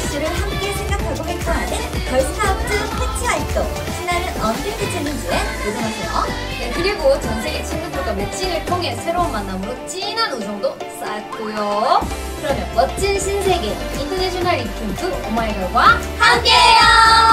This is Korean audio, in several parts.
이슈를 함께 생각하고 활동하는 걸스카우트 패치 활동 신나는 언택트 챌린지에 도전하세요. 네, 그리고 전 세계 친구들과 매칭을 통해 새로운 만남으로 진한 우정도 쌓고요. 그러면 멋진 신세계 인터내셔널 리프트 오마이걸과 함께해요.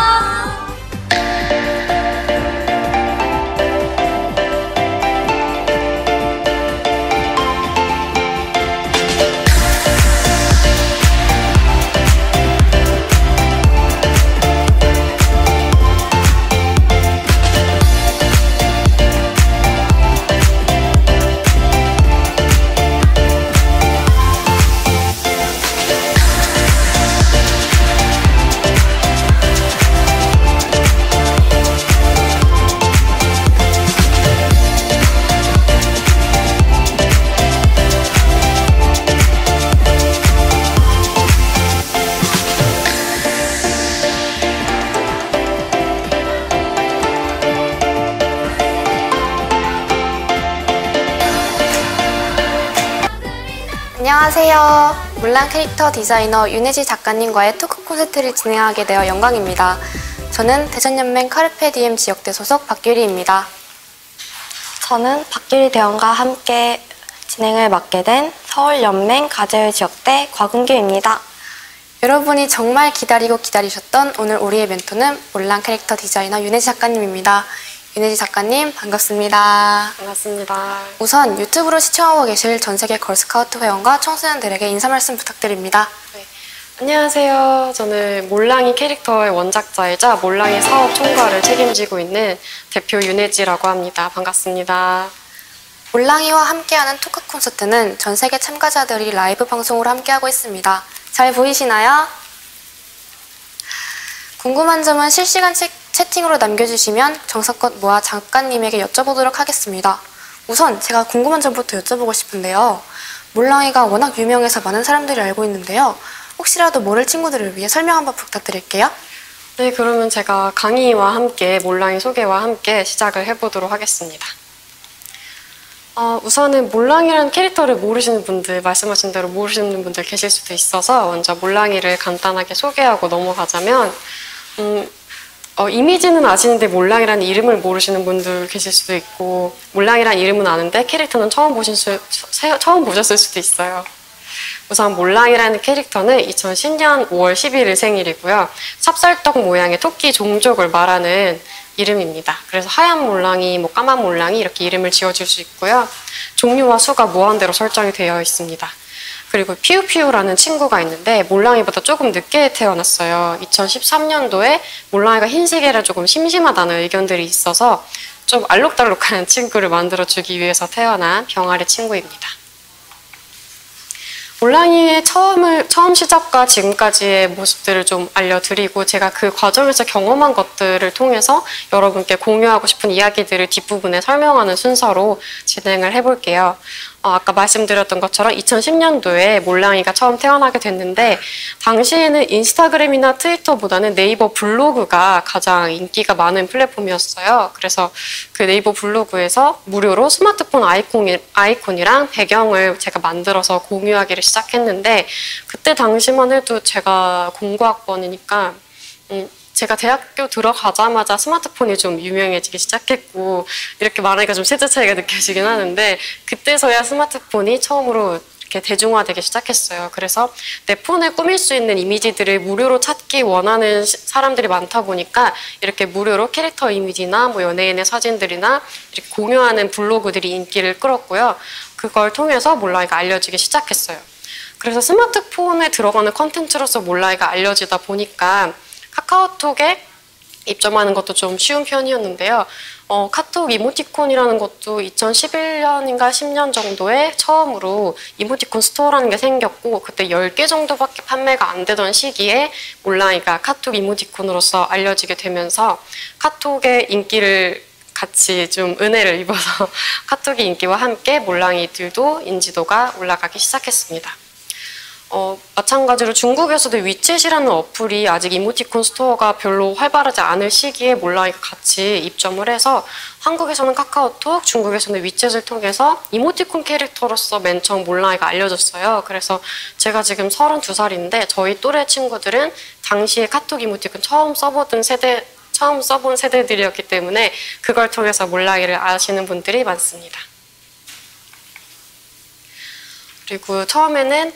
안녕하세요. 몰랑 캐릭터 디자이너 윤혜지 작가님과의 토크 콘서트를 진행하게 되어 영광입니다. 저는 대전연맹 카르페디엠 지역대 소속 박유리입니다. 저는 박유리 대원과 함께 진행을 맡게 된 서울연맹 가재울 지역대 곽은규입니다. 여러분이 정말 기다리고 기다리셨던 오늘 우리의 멘토는 몰랑 캐릭터 디자이너 윤혜지 작가님입니다. 윤혜지 작가님 반갑습니다. 반갑습니다. 우선 유튜브로 시청하고 계실 전세계 걸스카우트 회원과 청소년들에게 인사 말씀 부탁드립니다. 네. 안녕하세요. 저는 몰랑이 캐릭터의 원작자이자 몰랑이 사업 총괄을 책임지고 있는 대표 윤혜지라고 합니다. 반갑습니다. 몰랑이와 함께하는 토크 콘서트는 전세계 참가자들이 라이브 방송으로 함께하고 있습니다. 잘 보이시나요? 궁금한 점은 실시간 채팅으로 남겨주시면 정성껏 모아 작가님에게 여쭤보도록 하겠습니다. 우선 제가 궁금한 점부터 여쭤보고 싶은데요. 몰랑이가 워낙 유명해서 많은 사람들이 알고 있는데요. 혹시라도 모를 친구들을 위해 설명 한번 부탁드릴게요. 네, 그러면 제가 강의와 함께 몰랑이 소개와 함께 시작을 해보도록 하겠습니다. 우선은 몰랑이라는 캐릭터를 모르시는 분들, 말씀하신 대로 모르시는 분들 계실 수도 있어서 먼저 몰랑이를 간단하게 소개하고 넘어가자면 이미지는 아시는데 몰랑이라는 이름을 모르시는 분들 계실 수도 있고 몰랑이라는 이름은 아는데 캐릭터는 처음 보셨을 수도 있어요. 우선 몰랑이라는 캐릭터는 2010년 5월 11일 생일이고요. 찹쌀떡 모양의 토끼 종족을 말하는 이름입니다. 그래서 하얀 몰랑이, 까만 몰랑이 이렇게 이름을 지어줄 수 있고요. 종류와 수가 무한대로 설정이 되어 있습니다. 그리고 피우피우라는 친구가 있는데 몰랑이보다 조금 늦게 태어났어요. 2013년도에 몰랑이가 흰시계라 조금 심심하다는 의견들이 있어서 좀 알록달록한 친구를 만들어주기 위해서 태어난 병아리 친구입니다. 몰랑이의 처음 시작과 지금까지의 모습들을 좀 알려드리고 제가 그 과정에서 경험한 것들을 통해서 여러분께 공유하고 싶은 이야기들을 뒷부분에 설명하는 순서로 진행을 해볼게요. 아까 말씀드렸던 것처럼 2010년도에 몰랑이가 처음 태어나게 됐는데 당시에는 인스타그램이나 트위터보다는 네이버 블로그가 가장 인기가 많은 플랫폼이었어요. 그래서 그 네이버 블로그에서 무료로 스마트폰 아이콘이랑 배경을 제가 만들어서 공유하기를 시작했는데 그때 당시만 해도 제가 공고학번이니까 제가 대학교 들어가자마자 스마트폰이 좀 유명해지기 시작했고 이렇게 말하니까 좀 세대 차이가 느껴지긴 하는데 그때서야 스마트폰이 처음으로 이렇게 대중화되기 시작했어요. 그래서 내 폰에 꾸밀 수 있는 이미지들을 무료로 찾기 원하는 사람들이 많다 보니까 이렇게 무료로 캐릭터 이미지나 연예인의 사진들이나 이렇게 공유하는 블로그들이 인기를 끌었고요. 그걸 통해서 몰랑이가 알려지기 시작했어요. 그래서 스마트폰에 들어가는 컨텐츠로서 몰랑이가 알려지다 보니까 카카오톡에 입점하는 것도 좀 쉬운 편이었는데요. 카톡 이모티콘이라는 것도 2011년인가 10년 정도에 처음으로 이모티콘 스토어라는 게 생겼고 그때 10개 정도밖에 판매가 안 되던 시기에 몰랑이가 카톡 이모티콘으로서 알려지게 되면서 카톡의 인기를 같이 좀 은혜를 입어서 카톡의 인기와 함께 몰랑이들도 인지도가 올라가기 시작했습니다. 마찬가지로 중국에서도 위챗이라는 어플이 아직 이모티콘 스토어가 별로 활발하지 않을 시기에 몰랑이가 같이 입점을 해서 한국에서는 카카오톡, 중국에서는 위챗을 통해서 이모티콘 캐릭터로서 맨 처음 몰랑이가 알려졌어요. 그래서 제가 지금 32살인데 저희 또래 친구들은 당시에 카톡 이모티콘 처음 써본 세대들이었기 때문에 그걸 통해서 몰랑이를 아시는 분들이 많습니다. 그리고 처음에는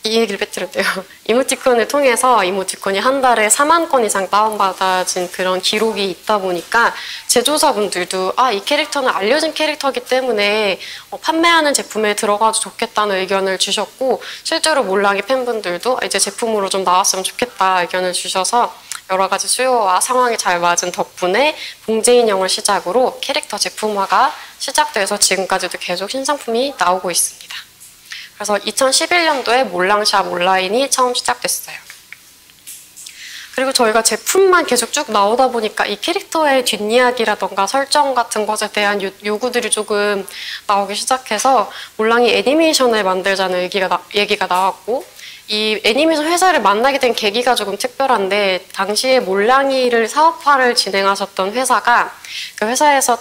이 얘기를 빼뜨렸대요. 이모티콘을 통해서 이모티콘이 한 달에 4만 건 이상 다운받아진 그런 기록이 있다 보니까 제조사분들도 이 캐릭터는 알려진 캐릭터이기 때문에 판매하는 제품에 들어가도 좋겠다는 의견을 주셨고 실제로 몰랑이 팬분들도 이제 제품으로 좀 나왔으면 좋겠다 의견을 주셔서 여러 가지 수요와 상황이 잘 맞은 덕분에 봉제 인형을 시작으로 캐릭터 제품화가 시작돼서 지금까지도 계속 신상품이 나오고 있습니다. 그래서 2011년도에 몰랑샵 온라인이 처음 시작됐어요. 그리고 저희가 제품만 계속 쭉 나오다 보니까 이 캐릭터의 뒷이야기라던가 설정 같은 것에 대한 요구들이 조금 나오기 시작해서 몰랑이 애니메이션을 만들자는 얘기가 나왔고 이 애니메이션 회사를 만나게 된 계기가 조금 특별한데 당시에 몰랑이를 사업화를 진행하셨던 회사가 그 회사에서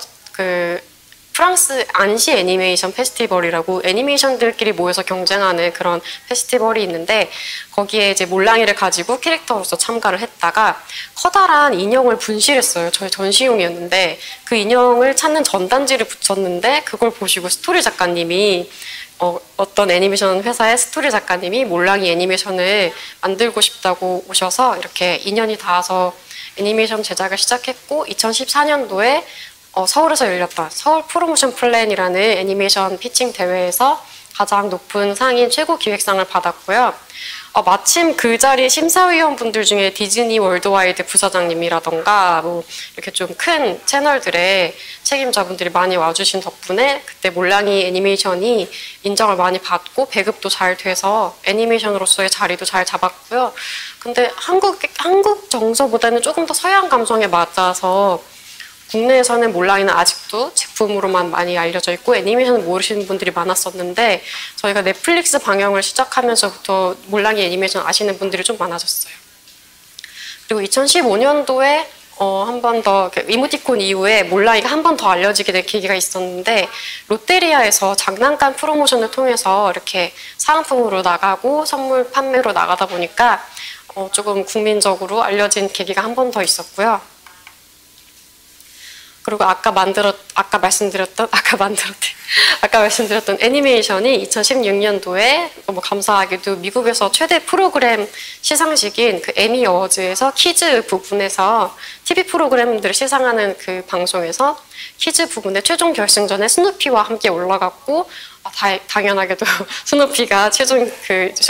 프랑스 안시 애니메이션 페스티벌이라고 애니메이션들끼리 모여서 경쟁하는 그런 페스티벌이 있는데 거기에 이제 몰랑이를 가지고 캐릭터로서 참가를 했다가 커다란 인형을 분실했어요. 저희 전시용이었는데 그 인형을 찾는 전단지를 붙였는데 그걸 보시고 스토리 작가님이 어떤 애니메이션 회사의 스토리 작가님이 몰랑이 애니메이션을 만들고 싶다고 오셔서 이렇게 인연이 닿아서 애니메이션 제작을 시작했고 2014년도에 서울에서 열렸던 서울 프로모션 플랜이라는 애니메이션 피칭 대회에서 가장 높은 상인 최고 기획상을 받았고요. 마침 그 자리 심사위원분들 중에 디즈니 월드와이드 부사장님이라던가 이렇게 좀 큰 채널들의 책임자분들이 많이 와주신 덕분에 그때 몰랑이 애니메이션이 인정을 많이 받고 배급도 잘 돼서 애니메이션으로서의 자리도 잘 잡았고요. 근데 한국 정서보다는 조금 더 서양 감성에 맞아서 국내에서는 몰랑이는 아직도 제품으로만 많이 알려져 있고 애니메이션을 모르시는 분들이 많았었는데 저희가 넷플릭스 방영을 시작하면서부터 몰랑이 애니메이션 아시는 분들이 좀 많아졌어요. 그리고 2015년도에 한 번 더 이모티콘 이후에 몰랑이가 한 번 더 알려지게 된 계기가 있었는데 롯데리아에서 장난감 프로모션을 통해서 이렇게 사은품으로 나가고 선물 판매로 나가다 보니까 조금 국민적으로 알려진 계기가 한 번 더 있었고요. 그리고 아까 말씀드렸던 애니메이션이 2016년도에 너무 감사하게도 미국에서 최대 프로그램 시상식인 그 에미 어워즈에서 키즈 부분에서 TV 프로그램들을 시상하는 그 방송에서 키즈 부분의 최종 결승전에 스누피와 함께 올라갔고 당연하게도 스누피가 최종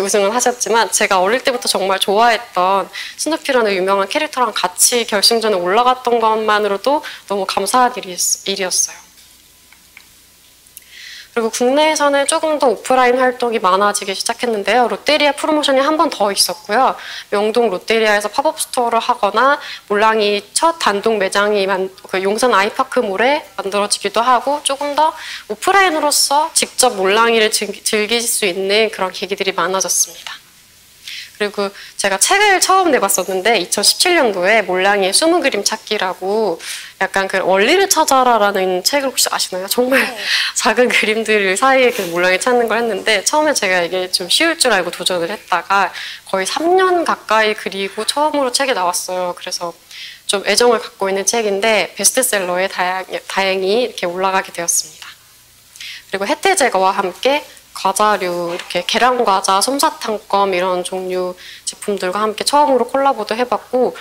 우승을 하셨지만 제가 어릴 때부터 정말 좋아했던 스누피라는 유명한 캐릭터랑 같이 결승전에 올라갔던 것만으로도 너무 감사한 일이었어요. 그리고 국내에서는 조금 더 오프라인 활동이 많아지기 시작했는데요. 롯데리아 프로모션이 한 번 더 있었고요. 명동 롯데리아에서 팝업 스토어를 하거나 몰랑이 첫 단독 매장이 용산 아이파크몰에 만들어지기도 하고 조금 더 오프라인으로서 직접 몰랑이를 즐기실 수 있는 그런 계기들이 많아졌습니다. 그리고 제가 책을 처음 내봤었는데 2017년도에 몰랑이의 20그림 찾기라고 약간 그 원리를 찾아라라는 책을 혹시 아시나요? 정말 작은 그림들 사이에 몰랑이 찾는 걸 했는데 처음에 제가 이게 좀 쉬울 줄 알고 도전을 했다가 거의 3년 가까이 그리고 처음으로 책이 나왔어요. 그래서 좀 애정을 갖고 있는 책인데 베스트셀러에 다행히 이렇게 올라가게 되었습니다. 그리고 혜태 제거와 함께 과자류, 이렇게 계란과자, 솜사탕껌 이런 종류 제품들과 함께 처음으로 콜라보도 해봤고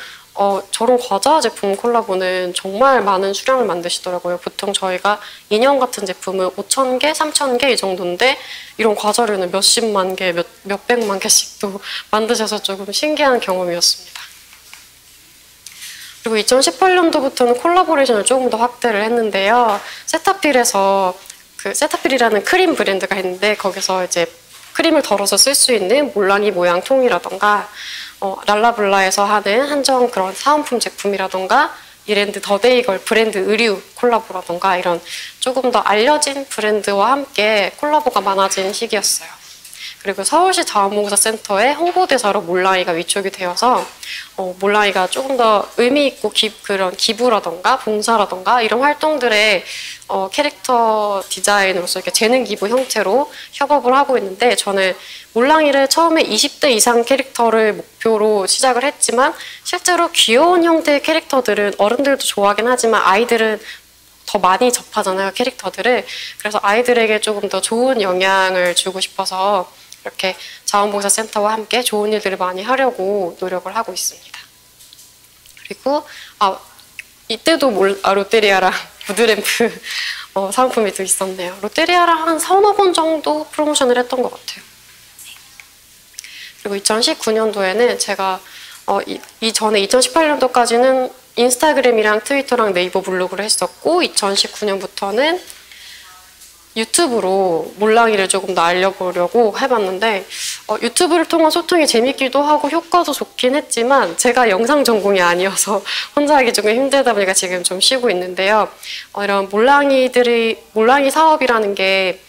저런 과자 제품 콜라보는 정말 많은 수량을 만드시더라고요. 보통 저희가 인형 같은 제품은 5,000개, 3,000개 이 정도인데 이런 과자류는 몇십만 개, 몇백만 개씩도 만드셔서 조금 신기한 경험이었습니다. 그리고 2018년도부터는 콜라보레이션을 조금 더 확대를 했는데요. 세타필에서 세타필이라는 크림 브랜드가 있는데 거기서 이제 크림을 덜어서 쓸 수 있는 몰랑이 모양 통이라던가 랄라블라에서 하는 한정 그런 사은품 제품이라던가 이랜드 더데이걸 브랜드 의류 콜라보라던가 이런 조금 더 알려진 브랜드와 함께 콜라보가 많아진 시기였어요. 그리고 서울시 자원봉사센터의 홍보대사로 몰랑이가 위촉이 되어서 몰랑이가 조금 더 의미 있고 그런 기부라던가 봉사라던가 이런 활동들에 캐릭터 디자인으로서 이렇게 재능 기부 형태로 협업을 하고 있는데, 저는 몰랑이를 처음에 20대 이상 캐릭터를 목표로 시작을 했지만 실제로 귀여운 형태의 캐릭터들은 어른들도 좋아하긴 하지만 아이들은 더 많이 접하잖아요, 캐릭터들을. 그래서 아이들에게 조금 더 좋은 영향을 주고 싶어서 이렇게 자원봉사센터와 함께 좋은 일들을 많이 하려고 노력을 하고 있습니다. 그리고 이때도 롯데리아랑 무드램프 사은품이 또 있었네요. 롯데리아랑 한 3-4번 정도 프로모션을 했던 것 같아요. 그리고 2019년도에는 제가 이전에 2018년도까지는 인스타그램이랑 트위터랑 네이버 블로그를 했었고, 2019년부터는 유튜브로 몰랑이를 조금 더 알려보려고 해봤는데, 유튜브를 통한 소통이 재밌기도 하고 효과도 좋긴 했지만 제가 영상 전공이 아니어서 혼자 하기 조금 힘들다 보니까 지금 좀 쉬고 있는데요. 이런 몰랑이 사업이라는 게,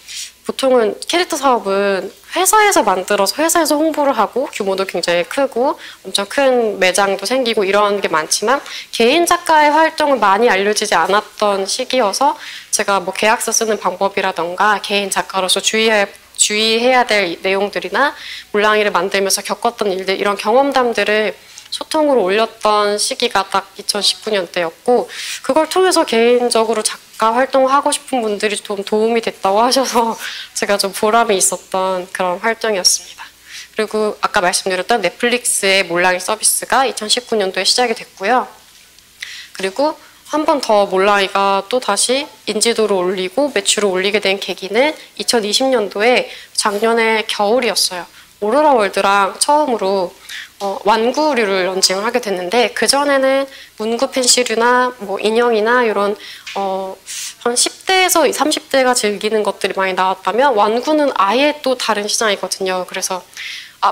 보통은 캐릭터 사업은 회사에서 만들어서 회사에서 홍보를 하고 규모도 굉장히 크고 엄청 큰 매장도 생기고 이런 게 많지만, 개인 작가의 활동은 많이 알려지지 않았던 시기여서 제가 뭐 계약서 쓰는 방법이라던가 개인 작가로서 주의해야 될 내용들이나 몰랑이를 만들면서 겪었던 일들, 이런 경험담들을 소통으로 올렸던 시기가 딱 2019년대였고, 그걸 통해서 개인적으로 작가 활동을 하고 싶은 분들이 좀 도움이 됐다고 하셔서 제가 좀 보람이 있었던 그런 활동이었습니다. 그리고 아까 말씀드렸던 넷플릭스의 몰랑이 서비스가 2019년도에 시작이 됐고요. 그리고 한 번 더 몰랑이가 또 다시 인지도를 올리고 매출을 올리게 된 계기는 2020년도에 작년에 겨울이었어요. 오로라 월드랑 처음으로 완구류를 런칭을 하게 됐는데, 그전에는 문구 펜시류나 뭐 인형이나 이런 한 10대에서 30대가 즐기는 것들이 많이 나왔다면, 완구는 아예 또 다른 시장이거든요. 그래서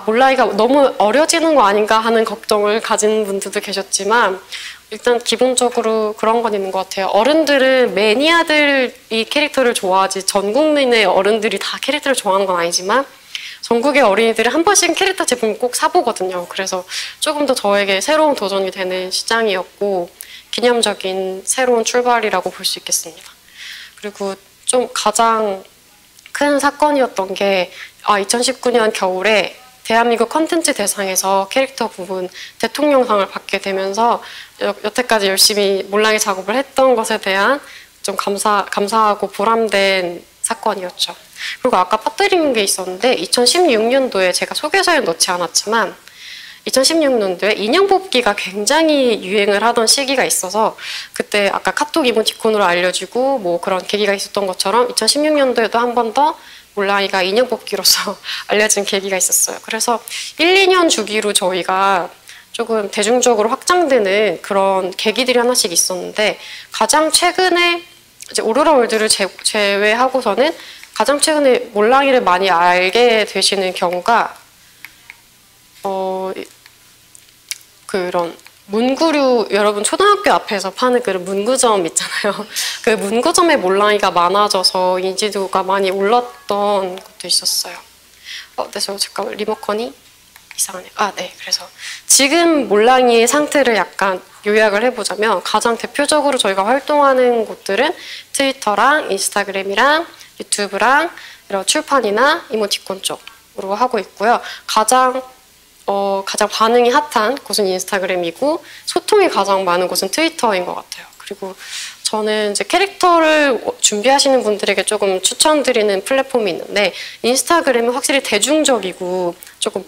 몰랑이가 너무 어려지는 거 아닌가 하는 걱정을 가진 분들도 계셨지만, 일단 기본적으로 그런 건 있는 것 같아요. 어른들은 매니아들이 캐릭터를 좋아하지 전 국민의 어른들이 다 캐릭터를 좋아하는 건 아니지만 전국의 어린이들이 한 번씩 캐릭터 제품을 꼭 사보거든요. 그래서 조금 더 저에게 새로운 도전이 되는 시장이었고 기념적인 새로운 출발이라고 볼 수 있겠습니다. 그리고 좀 가장 큰 사건이었던 게 2019년 겨울에 대한민국 컨텐츠 대상에서 캐릭터 부분 대통령상을 받게 되면서 여태까지 열심히 몰랑이 작업을 했던 것에 대한 좀 감사하고 보람된 사건이었죠. 그리고 아까 빠뜨린 게 있었는데 2016년도에 제가 소개서에 넣지 않았지만 2016년도에 인형 뽑기가 굉장히 유행을 하던 시기가 있어서 그때 아까 카톡 이모티콘으로 알려주고 뭐 그런 계기가 있었던 것처럼 2016년도에도 한 번 더 몰랑이가 인형 뽑기로서 알려진 계기가 있었어요. 그래서 1-2년 주기로 저희가 조금 대중적으로 확장되는 그런 계기들이 하나씩 있었는데 가장 최근에 이제 오로라 월드를 제외하고서는 가장 최근에 몰랑이를 많이 알게 되시는 경우가 그런 문구류, 여러분 초등학교 앞에서 파는 그런 문구점 있잖아요. 그 문구점에 몰랑이가 많아져서 인지도가 많이 올랐던 것도 있었어요. 네, 저 잠깐 리모컨이 이상하네요. 네. 그래서 지금 몰랑이의 상태를 약간 요약을 해보자면 가장 대표적으로 저희가 활동하는 곳들은 트위터랑 인스타그램이랑 유튜브랑 이런 출판이나 이모티콘 쪽으로 하고 있고요. 가장 반응이 핫한 곳은 인스타그램이고 소통이 가장 많은 곳은 트위터인 것 같아요. 그리고 저는 이제 캐릭터를 준비하시는 분들에게 조금 추천드리는 플랫폼이 있는데 인스타그램은 확실히 대중적이고 조금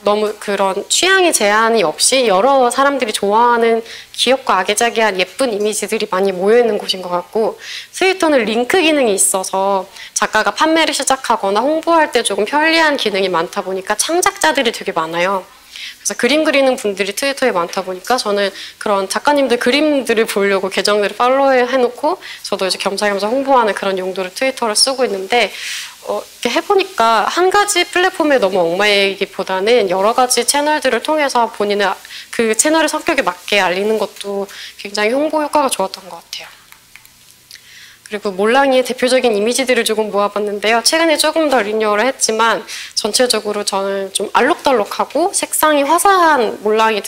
너무 그런 취향의 제한이 없이 여러 사람들이 좋아하는 귀엽고 아기자기한 예쁜 이미지들이 많이 모여있는 곳인 것 같고 트위터는 링크 기능이 있어서 작가가 판매를 시작하거나 홍보할 때 조금 편리한 기능이 많다 보니까 창작자들이 되게 많아요. 그래서 그림 그리는 분들이 트위터에 많다 보니까 저는 그런 작가님들 그림들을 보려고 계정들을 팔로우해놓고 저도 이제 겸사겸사 홍보하는 그런 용도로 트위터를 쓰고 있는데 이렇게 해보니까 한 가지 플랫폼에 너무 얽매이기보다는 여러 가지 채널들을 통해서 본인의 그 채널의 성격에 맞게 알리는 것도 굉장히 홍보 효과가 좋았던 것 같아요. 그리고 몰랑이의 대표적인 이미지들을 조금 모아봤는데요. 최근에 조금 더 리뉴얼을 했지만 전체적으로 저는 좀 알록달록하고 색상이 화사한 몰랑이의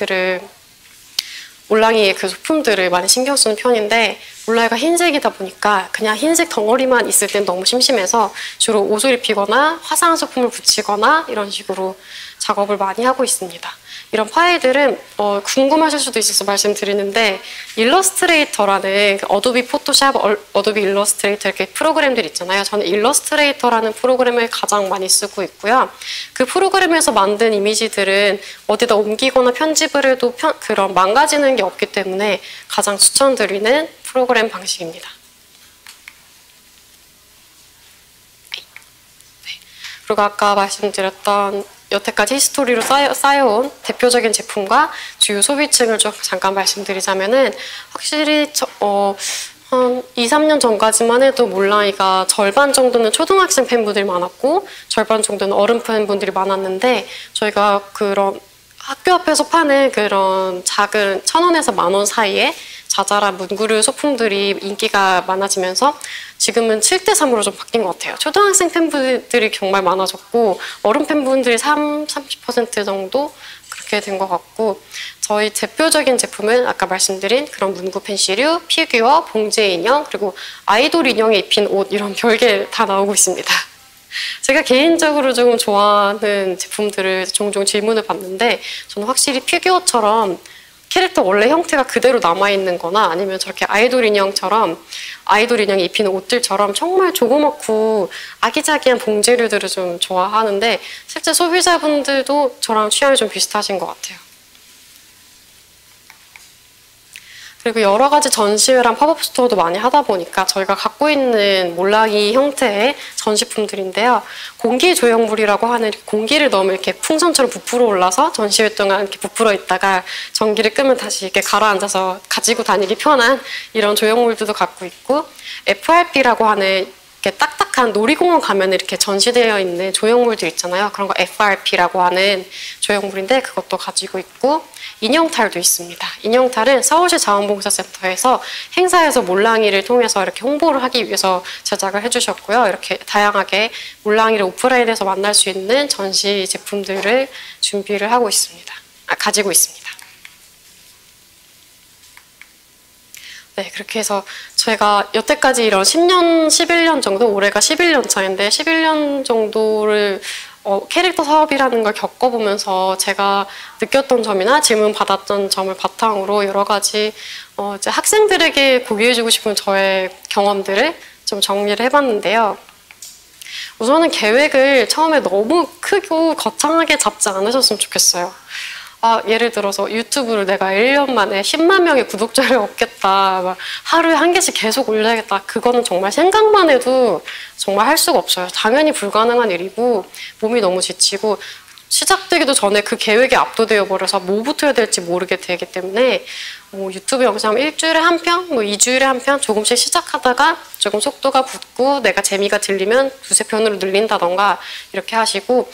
그 소품들을 많이 신경 쓰는 편인데, 몰랑이가 흰색이다 보니까 그냥 흰색 덩어리만 있을 땐 너무 심심해서 주로 옷을 입히거나 화사한 소품을 붙이거나 이런 식으로 작업을 많이 하고 있습니다. 이런 파일들은 궁금하실 수도 있어서 말씀드리는데, 일러스트레이터라는 어도비 포토샵, 어도비 일러스트레이터 이렇게 프로그램들 있잖아요. 저는 일러스트레이터라는 프로그램을 가장 많이 쓰고 있고요. 그 프로그램에서 만든 이미지들은 어디다 옮기거나 편집을 해도 그런 망가지는 게 없기 때문에 가장 추천드리는 프로그램 방식입니다. 그리고 아까 말씀드렸던 여태까지 히스토리로 쌓여온 대표적인 제품과 주요 소비층을 좀 잠깐 말씀드리자면은, 확실히 한 2, 3년 전까지만 해도 몰랑이가 절반 정도는 초등학생 팬분들이 많았고 절반 정도는 어른 팬분들이 많았는데, 저희가 그런 학교 앞에서 파는 그런 작은 1,000원에서 10,000원 사이에 자잘한 문구류 소품들이 인기가 많아지면서 지금은 7대3으로 좀 바뀐 것 같아요. 초등학생 팬분들이 정말 많아졌고 어른 팬분들이 30% 정도 그렇게 된 것 같고, 저희 대표적인 제품은 아까 말씀드린 그런 문구 펜시류, 피규어, 봉제 인형, 그리고 아이돌 인형에 입힌 옷, 이런 별게 다 나오고 있습니다. 제가 개인적으로 조금 좋아하는 제품들을 종종 질문을 받는데, 저는 확실히 피규어처럼 캐릭터 원래 형태가 그대로 남아있는 거나 아니면 저렇게 아이돌 인형이 입히는 옷들처럼 정말 조그맣고 아기자기한 봉제류들을 좀 좋아하는데, 실제 소비자분들도 저랑 취향이 좀 비슷하신 것 같아요. 그리고 여러 가지 전시회랑 팝업 스토어도 많이 하다 보니까 저희가 갖고 있는 몰랑이 형태의 전시품들인데요. 공기 조형물이라고 하는, 공기를 넣으면 이렇게 풍선처럼 부풀어 올라서 전시회 동안 이렇게 부풀어 있다가 전기를 끄면 다시 이렇게 가라앉아서 가지고 다니기 편한 이런 조형물들도 갖고 있고, FRP라고 하는 이렇게 딱딱한 놀이공원 가면 이렇게 전시되어 있는 조형물들 있잖아요. 그런 거 FRP라고 하는 조형물인데 그것도 가지고 있고, 인형탈도 있습니다. 인형탈은 서울시 자원봉사센터에서 행사에서 몰랑이를 통해서 이렇게 홍보를 하기 위해서 제작을 해주셨고요. 이렇게 다양하게 몰랑이를 오프라인에서 만날 수 있는 전시 제품들을 준비를 하고 있습니다. 가지고 있습니다. 네, 그렇게 해서 저희가 여태까지 이런 10년, 11년 정도, 올해가 11년 차인데 11년 정도를 캐릭터 사업이라는 걸 겪어보면서 제가 느꼈던 점이나 질문 받았던 점을 바탕으로 여러 가지 이제 학생들에게 공유해주고 싶은 저의 경험들을 좀 정리를 해봤는데요. 우선은 계획을 처음에 너무 크고 거창하게 잡지 않으셨으면 좋겠어요. 예를 들어서 유튜브를 내가 1년 만에 10만 명의 구독자를 얻겠다, 막 하루에 1개씩 계속 올려야겠다, 그거는 정말 생각만 해도 정말 할 수가 없어요. 당연히 불가능한 일이고 몸이 너무 지치고 시작되기도 전에 그 계획에 압도되어 버려서 뭐부터 해야 될지 모르게 되기 때문에 유튜브 영상 일주일에 한 편, 2주일에 한 편 조금씩 시작하다가 조금 속도가 붙고 내가 재미가 들리면 2~3편으로 늘린다던가 이렇게 하시고,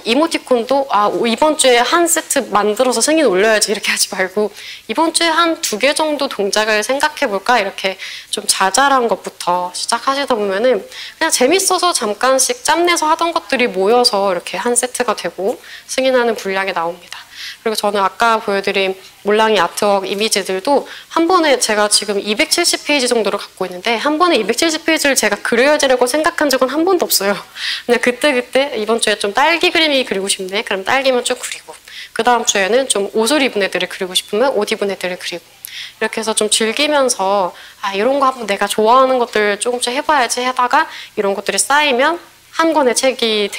이모티콘도 이번 주에 한 세트 만들어서 생일 올려야지 이렇게 하지 말고 이번 주에 한 2개 정도 동작을 생각해 볼까, 이렇게 좀 자잘한 것부터 시작하시다 보면은 그냥 재밌어서 잠깐씩 짬내서 하던 것들이 모여서 이렇게 한 세트가 되고 승인하는 분량이 나옵니다. 그리고 저는 아까 보여드린 몰랑이 아트웍 이미지들도 한 번에, 제가 지금 270페이지 정도를 갖고 있는데 한 번에 270페이지를 제가 그려야지라고 생각한 적은 한 번도 없어요. 그냥 그때그때 이번 주에 좀 딸기 그림이 그리고 싶네, 그럼 딸기만 쭉 그리고, 그 다음 주에는 좀 옷을 입은 애들을 그리고 싶으면 옷 입은 애들을 그리고, 이렇게 해서 좀 즐기면서 이런 거 한번 내가 좋아하는 것들 조금씩 해봐야지 하다가 이런 것들이 쌓이면 한 권의 책이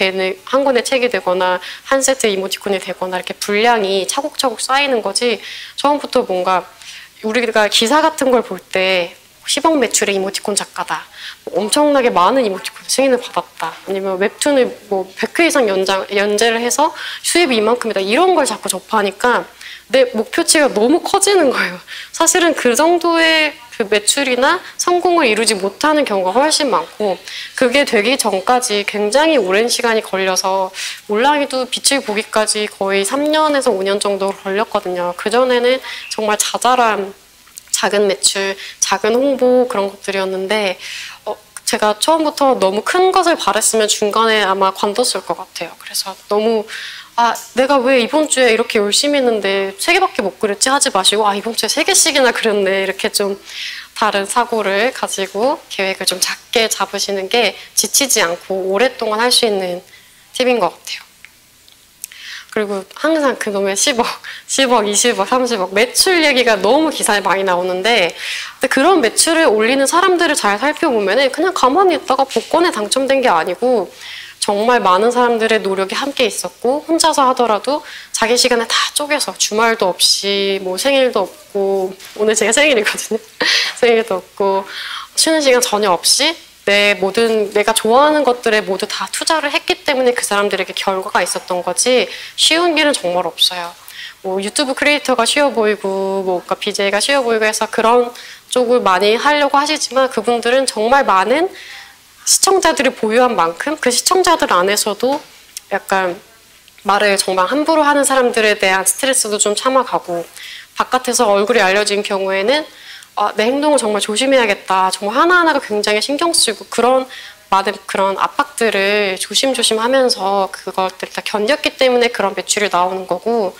되거나 한 세트 이모티콘이 되거나 이렇게 분량이 차곡차곡 쌓이는 거지, 처음부터 뭔가 우리가 기사 같은 걸 볼 때 10억 매출의 이모티콘 작가다, 엄청나게 많은 이모티콘 승인을 받았다, 아니면 웹툰을 100회 이상 연재를 해서 수입이 이만큼이다, 이런 걸 자꾸 접하니까 내 목표치가 너무 커지는 거예요. 사실은 그 정도의 그 매출이나 성공을 이루지 못하는 경우가 훨씬 많고, 그게 되기 전까지 굉장히 오랜 시간이 걸려서 몰랑이도 빛을 보기까지 거의 3년에서 5년 정도 걸렸거든요. 그전에는 정말 자잘한 작은 매출, 작은 홍보 그런 것들이었는데 제가 처음부터 너무 큰 것을 바랬으면 중간에 아마 관뒀을 것 같아요. 그래서 너무 내가 왜 이번 주에 이렇게 열심히 했는데 3개밖에 못 그렸지 하지 마시고 이번 주에 3개씩이나 그렸네 이렇게 좀 다른 사고를 가지고 계획을 좀 작게 잡으시는 게 지치지 않고 오랫동안 할 수 있는 팁인 것 같아요. 그리고 항상 그놈의 10억, 20억, 30억 매출 얘기가 너무 기사에 많이 나오는데 근데 그런 매출을 올리는 사람들을 잘 살펴보면 그냥 가만히 있다가 복권에 당첨된 게 아니고 정말 많은 사람들의 노력이 함께 있었고 혼자서 하더라도 자기 시간을 다 쪼개서 주말도 없이 뭐 생일도 없고 오늘 제가 생일이거든요. 생일도 없고 쉬는 시간 전혀 없이 내가 좋아하는 것들에 모두 다 투자를 했기 때문에 그 사람들에게 결과가 있었던 거지 쉬운 길은 정말 없어요. 뭐 유튜브 크리에이터가 쉬워 보이고 뭔가 BJ가 쉬워 보이고 해서 그런 쪽을 많이 하려고 하시지만 그분들은 정말 많은 시청자들이 보유한 만큼 그 시청자들 안에서도 약간 말을 정말 함부로 하는 사람들에 대한 스트레스도 좀 참아가고 바깥에서 얼굴이 알려진 경우에는 내 행동을 정말 조심해야겠다. 정말 하나하나가 굉장히 신경 쓰고 그런 많은 그런 압박들을 조심조심 하면서 그것들을 다 견뎠기 때문에 그런 매출이 나오는 거고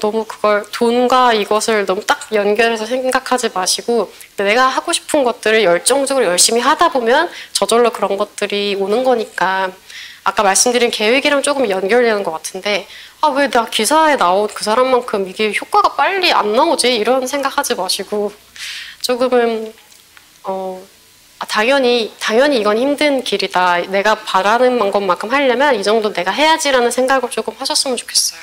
너무 그걸 돈과 이것을 너무 딱 연결해서 생각하지 마시고 내가 하고 싶은 것들을 열정적으로 열심히 하다 보면 저절로 그런 것들이 오는 거니까 아까 말씀드린 계획이랑 조금 연결되는 것 같은데 왜 나 기사에 나온 그 사람만큼 이게 효과가 빨리 안 나오지? 이런 생각하지 마시고 조금은 당연히 이건 힘든 길이다. 내가 바라는 것만큼 하려면 이 정도 내가 해야지라는 생각을 조금 하셨으면 좋겠어요.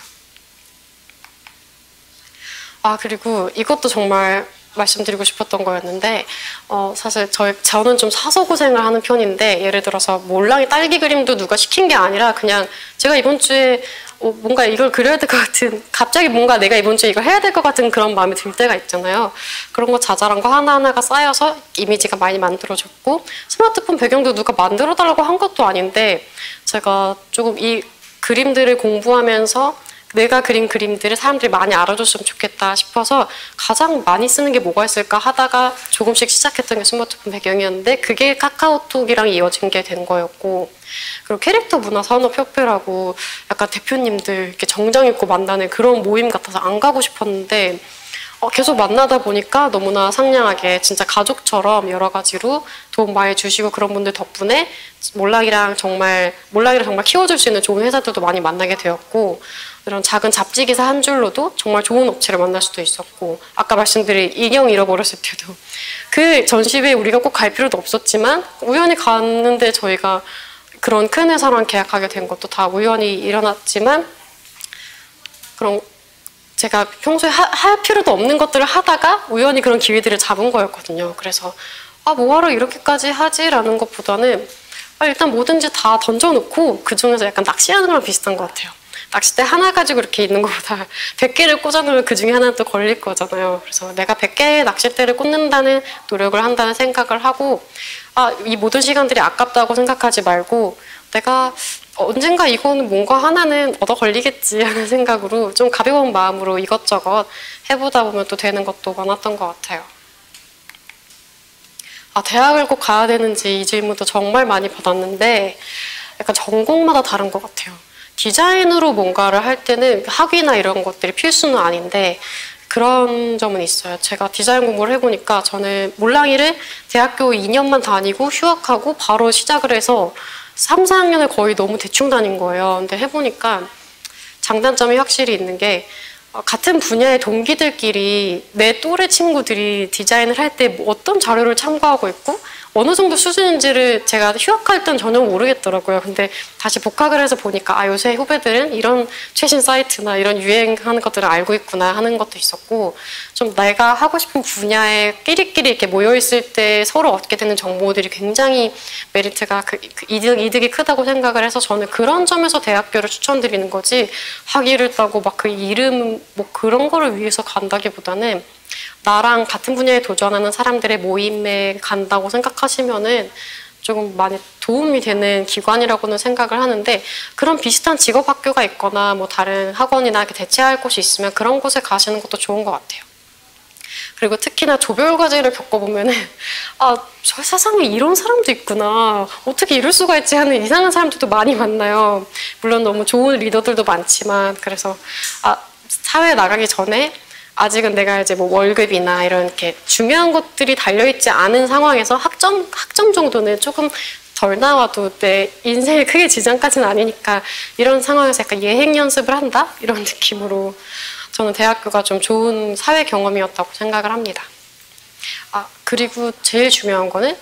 그리고 이것도 정말 말씀드리고 싶었던 거였는데 사실 저는 좀 사서 고생을 하는 편인데 예를 들어서 몰랑이 딸기 그림도 누가 시킨 게 아니라 그냥 제가 이번 주에 뭔가 이걸 그려야 될 것 같은 갑자기 뭔가 내가 이번 주에 이걸 해야 될 것 같은 그런 마음이 들 때가 있잖아요. 그런 거 자잘한 거 하나하나가 쌓여서 이미지가 많이 만들어졌고 스마트폰 배경도 누가 만들어 달라고 한 것도 아닌데 제가 조금 이 그림들을 공부하면서 내가 그린 그림들을 사람들이 많이 알아줬으면 좋겠다 싶어서 가장 많이 쓰는 게 뭐가 있을까 하다가 조금씩 시작했던 게 스마트폰 배경이었는데 그게 카카오톡이랑 이어진 게 된 거였고 그리고 캐릭터 문화산업협회라고 약간 대표님들 이렇게 정장 입고 만나는 그런 모임 같아서 안 가고 싶었는데 계속 만나다 보니까 너무나 상냥하게 진짜 가족처럼 여러 가지로 도움 많이 주시고 그런 분들 덕분에 몰락이랑 정말 키워줄 수 있는 좋은 회사들도 많이 만나게 되었고 이런 작은 잡지 기사 한 줄로도 정말 좋은 업체를 만날 수도 있었고 아까 말씀드린 인형 잃어버렸을 때도 그 전시회에 우리가 꼭 갈 필요도 없었지만 우연히 갔는데 저희가 그런 큰 회사랑 계약하게 된 것도 다 우연히 일어났지만 그런 제가 평소에 할 필요도 없는 것들을 하다가 우연히 그런 기회들을 잡은 거였거든요. 그래서 뭐하러 이렇게까지 하지라는 것보다는 일단 뭐든지 다 던져놓고 그중에서 약간 낚시하는 거랑 비슷한 것 같아요. 낚싯대 하나 가지고 이렇게 있는 것보다 100개를 꽂아놓으면 그 중에 하나는 또 걸릴 거잖아요. 그래서 내가 100개의 낚싯대를 꽂는다는 노력을 한다는 생각을 하고 이 모든 시간들이 아깝다고 생각하지 말고 내가 언젠가 이거는 뭔가 하나는 얻어 걸리겠지 하는 생각으로 좀 가벼운 마음으로 이것저것 해보다 보면 또 되는 것도 많았던 것 같아요. 대학을 꼭 가야 되는지 이 질문도 정말 많이 받았는데 약간 전공마다 다른 것 같아요. 디자인으로 뭔가를 할 때는 학위나 이런 것들이 필수는 아닌데 그런 점은 있어요. 제가 디자인 공부를 해보니까 저는 몰랑이를 대학교 2년만 다니고 휴학하고 바로 시작을 해서 3, 4학년을 거의 너무 대충 다닌 거예요. 근데 해보니까 장단점이 확실히 있는 게 같은 분야의 동기들끼리 내 또래 친구들이 디자인을 할 때 어떤 자료를 참고하고 있고 어느 정도 수준인지를 제가 휴학할 땐 전혀 모르겠더라고요. 근데 다시 복학을 해서 보니까 요새 후배들은 이런 최신 사이트나 이런 유행하는 것들을 알고 있구나 하는 것도 있었고 좀 내가 하고 싶은 분야에 끼리끼리 이렇게 모여있을 때 서로 얻게 되는 정보들이 굉장히 메리트가 이득이 크다고 생각을 해서 저는 그런 점에서 대학교를 추천드리는 거지 학위를 따고 막 그 이름 뭐 그런 거를 위해서 간다기보다는 나랑 같은 분야에 도전하는 사람들의 모임에 간다고 생각하시면은 조금 많이 도움이 되는 기관이라고는 생각을 하는데 그런 비슷한 직업 학교가 있거나 뭐 다른 학원이나 이렇게 대체할 곳이 있으면 그런 곳에 가시는 것도 좋은 것 같아요. 그리고 특히나 조별과제를 겪어보면은 저 세상에 이런 사람도 있구나. 어떻게 이럴 수가 있지 하는 이상한 사람들도 많이 만나요. 물론 너무 좋은 리더들도 많지만 그래서 사회에 나가기 전에 아직은 내가 이제 뭐 월급이나 이런 이렇게 중요한 것들이 달려있지 않은 상황에서 학점 정도는 조금 덜 나와도 내 인생에 크게 지장까지는 아니니까 이런 상황에서 약간 예행 연습을 한다? 이런 느낌으로 저는 대학교가 좀 좋은 사회 경험이었다고 생각을 합니다. 그리고 제일 중요한 거는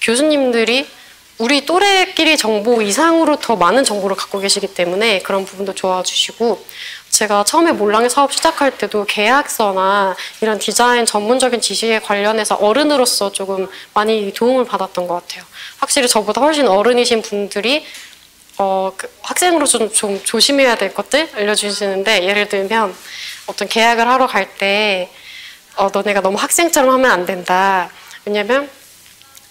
교수님들이 우리 또래끼리 정보 이상으로 더 많은 정보를 갖고 계시기 때문에 그런 부분도 도와주시고 제가 처음에 몰랑이 사업 시작할 때도 계약서나 이런 디자인 전문적인 지식에 관련해서 어른으로서 조금 많이 도움을 받았던 것 같아요. 확실히 저보다 훨씬 어른이신 분들이 학생으로서 좀 조심해야 될 것들 알려주시는데 예를 들면 어떤 계약을 하러 갈 때 너네가 너무 학생처럼 하면 안 된다. 왜냐면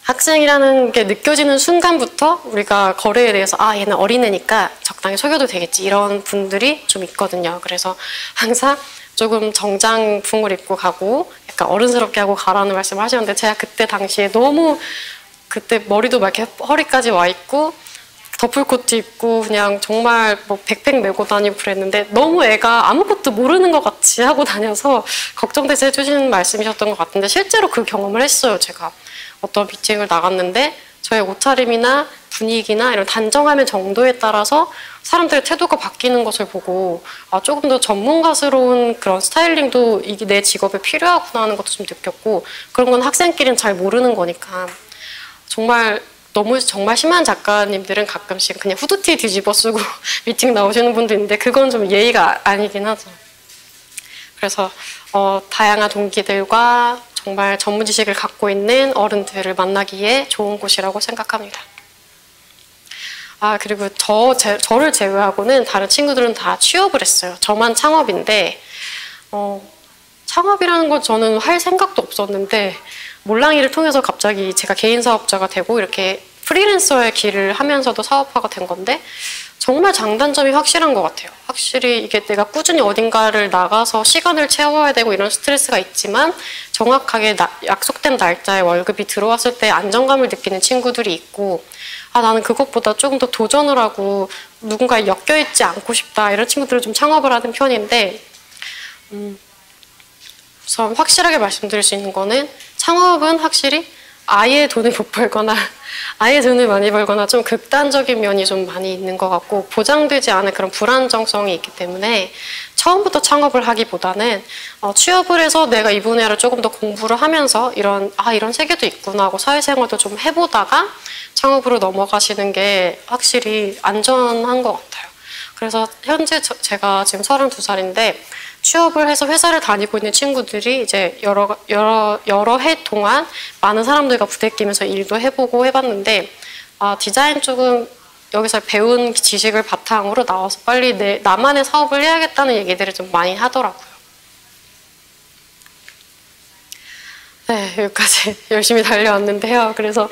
학생이라는 게 느껴지는 순간부터 우리가 거래에 대해서 얘는 어린애니까 적당히 속여도 되겠지 이런 분들이 좀 있거든요. 그래서 항상 조금 정장풍을 입고 가고 약간 어른스럽게 하고 가라는 말씀을 하시는데 제가 그때 당시에 너무 그때 머리도 막 이렇게 허리까지 와 있고 더플코트 입고 그냥 정말 뭐 백팩 메고 다니고 그랬는데 너무 애가 아무것도 모르는 것 같이 하고 다녀서 걱정돼서 해주시는 말씀이셨던 것 같은데 실제로 그 경험을 했어요. 제가 어떤 미팅을 나갔는데 저의 옷차림이나 분위기나 이런 단정함의 정도에 따라서 사람들의 태도가 바뀌는 것을 보고 조금 더 전문가스러운 그런 스타일링도 이게 내 직업에 필요하구나 하는 것도 좀 느꼈고 그런 건 학생끼리는 잘 모르는 거니까 정말 심한 작가님들은 가끔씩 그냥 후드티 뒤집어 쓰고 미팅 나오시는 분도 있는데 그건 좀 예의가 아니긴 하죠. 그래서 다양한 동기들과 정말 전문 지식을 갖고 있는 어른들을 만나기에 좋은 곳이라고 생각합니다. 그리고 저를 제외하고는 다른 친구들은 다 취업을 했어요. 저만 창업인데 창업이라는 건 저는 할 생각도 없었는데 몰랑이를 통해서 갑자기 제가 개인 사업자가 되고 이렇게 프리랜서의 길을 하면서도 사업화가 된 건데 정말 장단점이 확실한 것 같아요. 확실히 이게 내가 꾸준히 어딘가를 나가서 시간을 채워야 되고 이런 스트레스가 있지만 정확하게 약속된 날짜에 월급이 들어왔을 때 안정감을 느끼는 친구들이 있고 나는 그것보다 조금 더 도전을 하고 누군가에 엮여있지 않고 싶다 이런 친구들을 좀 창업을 하는 편인데 우선 확실하게 말씀드릴 수 있는 거는 창업은 확실히 아예 돈을 못 벌거나 아예 돈을 많이 벌거나 좀 극단적인 면이 좀 많이 있는 것 같고 보장되지 않은 그런 불안정성이 있기 때문에 처음부터 창업을 하기보다는 취업을 해서 내가 이 분야를 조금 더 공부를 하면서 이런 세계도 있구나 하고 사회생활도 좀 해보다가 창업으로 넘어가시는 게 확실히 안전한 것 같아요. 그래서 현재 제가 지금 32살인데 취업을 해서 회사를 다니고 있는 친구들이 이제 여러 해 동안 많은 사람들과 부대끼면서 일도 해보고 해봤는데 디자인 쪽은 여기서 배운 지식을 바탕으로 나와서 빨리 나만의 사업을 해야겠다는 얘기들을 좀 많이 하더라고요. 네, 여기까지 열심히 달려왔는데요. 그래서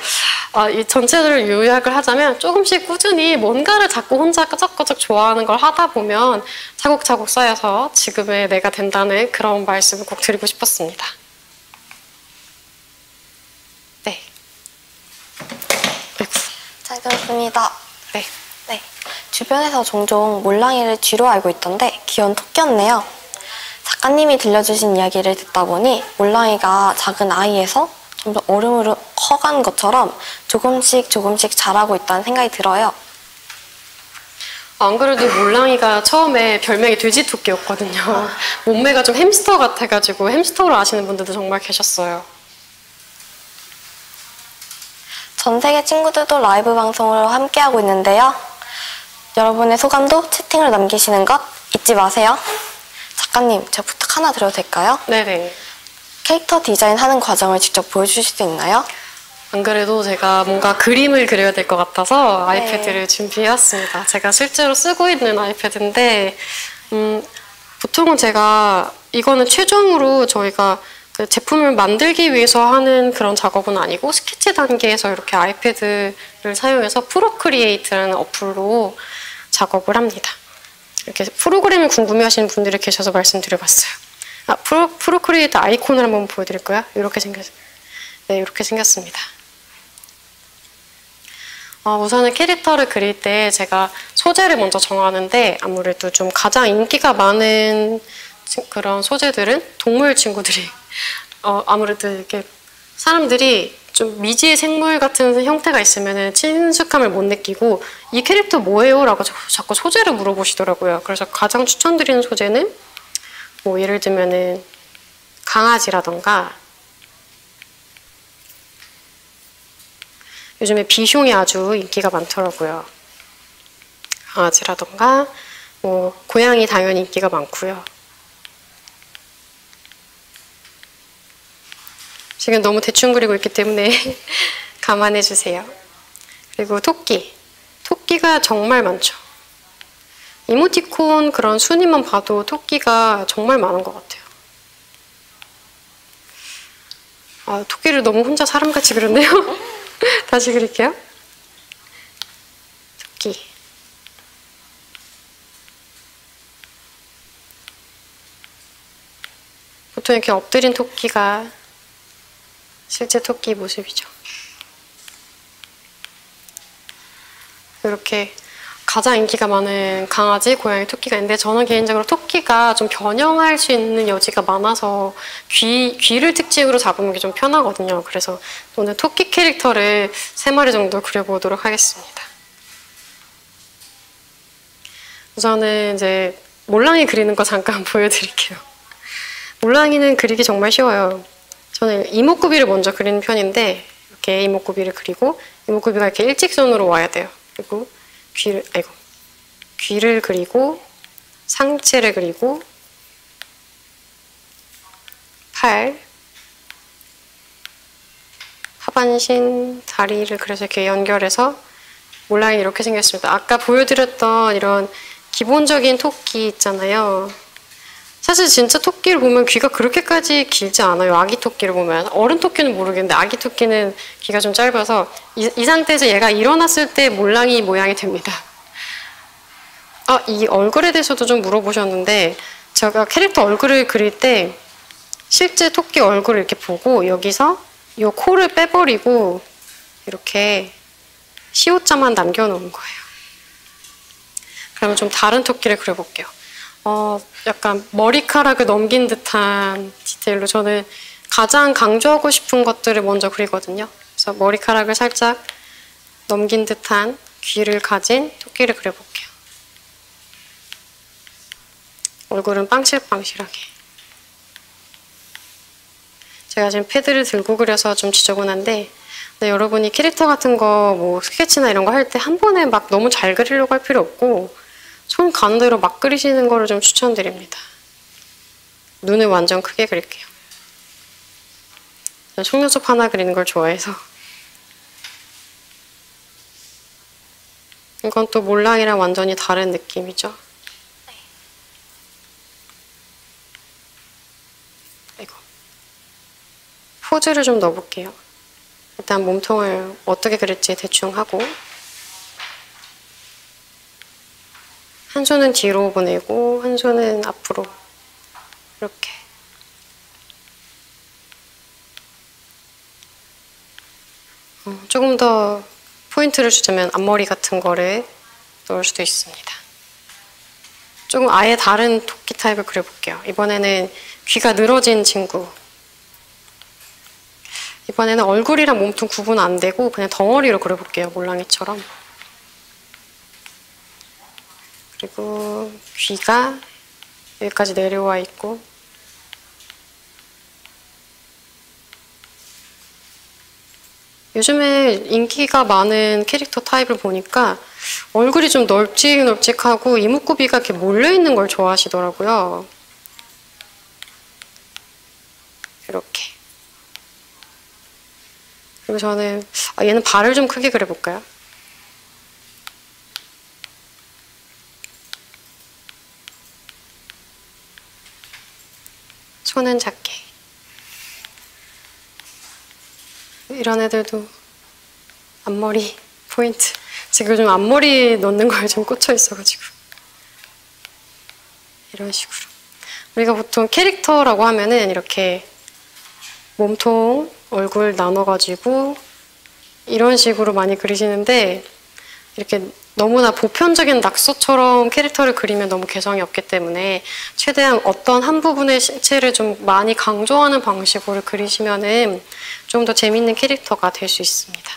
이 전체를 요약을 하자면 조금씩 꾸준히 뭔가를 자꾸 혼자 끄적끄적 좋아하는 걸 하다 보면 차곡차곡 쌓여서 지금의 내가 된다는 그런 말씀을 꼭 드리고 싶었습니다. 네. 잘 들었습니다. 네. 네. 주변에서 종종 몰랑이를 쥐로 알고 있던데 귀여운 토끼였네요. 작가님이 들려주신 이야기를 듣다 보니 몰랑이가 작은 아이에서 점점 어른으로 커간 것처럼 조금씩 자라고 있다는 생각이 들어요. 안 그래도 몰랑이가 처음에 별명이 돼지토끼였거든요. 몸매가 좀 햄스터 같아가지고 햄스터로 아시는 분들도 정말 계셨어요. 전 세계 친구들도 라이브 방송으로 함께하고 있는데요. 여러분의 소감도 채팅으로 남기시는 것 잊지 마세요. 작가님, 제가 부탁 하나 드려도 될까요? 네네. 캐릭터 디자인하는 과정을 직접 보여주실 수 있나요? 안 그래도 제가 뭔가 그림을 그려야 될 것 같아서 아이패드를 준비해왔습니다. 제가 실제로 쓰고 있는 아이패드인데 보통은 이거는 최종으로 저희가 그 제품을 만들기 위해서 하는 그런 작업은 아니고 스케치 단계에서 이렇게 아이패드를 사용해서 프로크리에이트라는 어플로 작업을 합니다. 이렇게 프로그램을 궁금해하시는 분들이 계셔서 말씀드려봤어요. 프로크리에이터 아이콘을 한번 보여드릴까요? 이렇게 네, 이렇게 생겼습니다. 우선은 캐릭터를 그릴 때 제가 소재를 먼저 정하는데 아무래도 좀 가장 인기가 많은 그런 소재들은 동물 친구들이 아무래도 이렇게 사람들이 좀 미지의 생물 같은 형태가 있으면 친숙함을 못 느끼고 이 캐릭터 뭐예요? 라고 자꾸 소재를 물어보시더라고요. 그래서 가장 추천드리는 소재는 뭐 예를 들면은 강아지라던가 요즘에 비숑이 아주 인기가 많더라고요. 강아지라던가 뭐 고양이 당연히 인기가 많고요. 지금 너무 대충 그리고 있기 때문에 감안해 주세요. 그리고 토끼가 정말 많죠. 이모티콘 그런 순위만 봐도 토끼가 정말 많은 것 같아요. 토끼를 너무 혼자 사람같이 그렸네요. 다시 그릴게요. 토끼. 보통 이렇게 엎드린 토끼가 실제 토끼 모습이죠. 이렇게 가장 인기가 많은 강아지, 고양이, 토끼가 있는데 저는 개인적으로 토끼가 좀 변형할 수 있는 여지가 많아서 귀를 특징으로 잡으는 게 좀 편하거든요. 그래서 오늘 토끼 캐릭터를 3마리 정도 그려보도록 하겠습니다. 우선은 이제 몰랑이 그리는 거 잠깐 보여드릴게요. 몰랑이는 그리기 정말 쉬워요. 저는 이목구비를 먼저 그리는 편인데 이렇게 이목구비를 그리고 이목구비가 이렇게 일직선으로 와야 돼요. 그리고 귀를 그리고 상체를 그리고 팔, 하반신, 다리를 그래서 이렇게 연결해서 몰랑이 이렇게 생겼습니다. 아까 보여드렸던 이런 기본적인 토끼 있잖아요. 사실 진짜 토끼를 보면 귀가 그렇게까지 길지 않아요. 아기 토끼를 보면. 어른 토끼는 모르겠는데 아기 토끼는 귀가 좀 짧아서 이 상태에서 얘가 일어났을 때 몰랑이 모양이 됩니다. 이 얼굴에 대해서도 좀 물어보셨는데 제가 캐릭터 얼굴을 그릴 때 실제 토끼 얼굴을 이렇게 보고 여기서 이 코를 빼버리고 이렇게 시옷자만 남겨놓은 거예요. 그러면 좀 다른 토끼를 그려볼게요. 약간 머리카락을 넘긴 듯한 디테일로 저는 가장 강조하고 싶은 것들을 먼저 그리거든요. 그래서 머리카락을 살짝 넘긴 듯한 귀를 가진 토끼를 그려볼게요. 얼굴은 빵실빵실하게. 제가 지금 패드를 들고 그려서 좀 지저분한데 여러분이 캐릭터 같은 거 뭐 스케치나 이런 거 할 때 한 번에 막 너무 잘 그리려고 할 필요 없고 손 가는 대로 막 그리시는 거를 좀 추천드립니다. 눈을 완전 크게 그릴게요. 속눈썹 하나 그리는 걸 좋아해서. 이건 또 몰랑이랑 완전히 다른 느낌이죠. 이거. 포즈를 좀 넣어볼게요. 일단 몸통을 어떻게 그릴지 대충 하고 한 손은 뒤로 보내고 한 손은 앞으로 이렇게 조금 더 포인트를 주자면 앞머리 같은 거를 넣을 수도 있습니다. 조금 아예 다른 토끼 타입을 그려볼게요. 이번에는 귀가 늘어진 친구. 이번에는 얼굴이랑 몸통 구분 안 되고 그냥 덩어리로 그려볼게요. 몰랑이처럼. 그리고 귀가 여기까지 내려와 있고 요즘에 인기가 많은 캐릭터 타입을 보니까 얼굴이 좀 널찍널찍하고 이목구비가 이렇게 몰려있는 걸 좋아하시더라고요. 이렇게. 그리고 저는 얘는 발을 좀 크게 그려볼까요? 손은 작게. 이런 애들도 앞머리 포인트. 제가 요즘 앞머리 넣는 거에 좀 꽂혀 있어가지고 이런 식으로. 우리가 보통 캐릭터라고 하면은 이렇게 몸통, 얼굴 나눠가지고 이런 식으로 많이 그리시는데 이렇게 너무나 보편적인 낙서처럼 캐릭터를 그리면 너무 개성이 없기 때문에 최대한 어떤 한 부분의 신체를 좀 많이 강조하는 방식으로 그리시면은 좀 더 재밌는 캐릭터가 될 수 있습니다.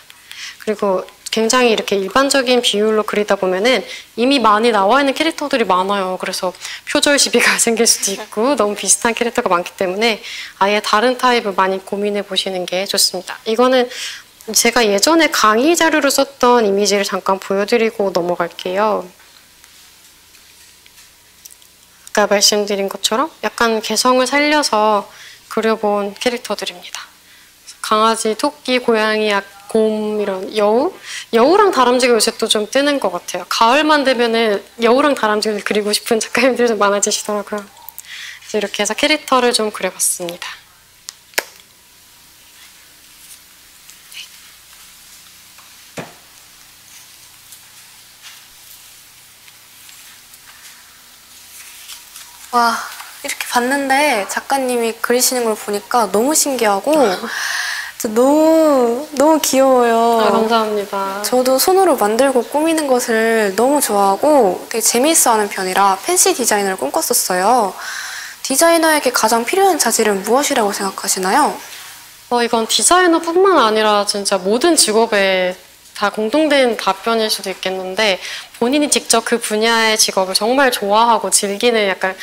그리고 굉장히 이렇게 일반적인 비율로 그리다 보면은 이미 많이 나와 있는 캐릭터들이 많아요. 그래서 표절 시비가 생길 수도 있고 너무 비슷한 캐릭터가 많기 때문에 아예 다른 타입을 많이 고민해 보시는 게 좋습니다. 이거는 제가 예전에 강의 자료로 썼던 이미지를 잠깐 보여드리고 넘어갈게요. 아까 말씀드린 것처럼 약간 개성을 살려서 그려본 캐릭터들입니다. 강아지, 토끼, 고양이, 곰 이런 여우랑 다람쥐가 요새 또 좀 뜨는 것 같아요. 가을만 되면은 여우랑 다람쥐를 그리고 싶은 작가님들이 좀 많아지시더라고요. 그래서 이렇게 해서 캐릭터를 좀 그려봤습니다. 와, 이렇게 봤는데 작가님이 그리시는 걸 보니까 너무 신기하고 진짜 너무 귀여워요. 아, 감사합니다. 저도 손으로 만들고 꾸미는 것을 너무 좋아하고 되게 재미있어하는 편이라 팬시 디자이너를 꿈꿨었어요. 디자이너에게 가장 필요한 자질은 무엇이라고 생각하시나요? 이건 디자이너뿐만 아니라 진짜 모든 직업에 다 공통된 답변일 수도 있겠는데 본인이 직접 그 분야의 직업을 정말 좋아하고 즐기는 약간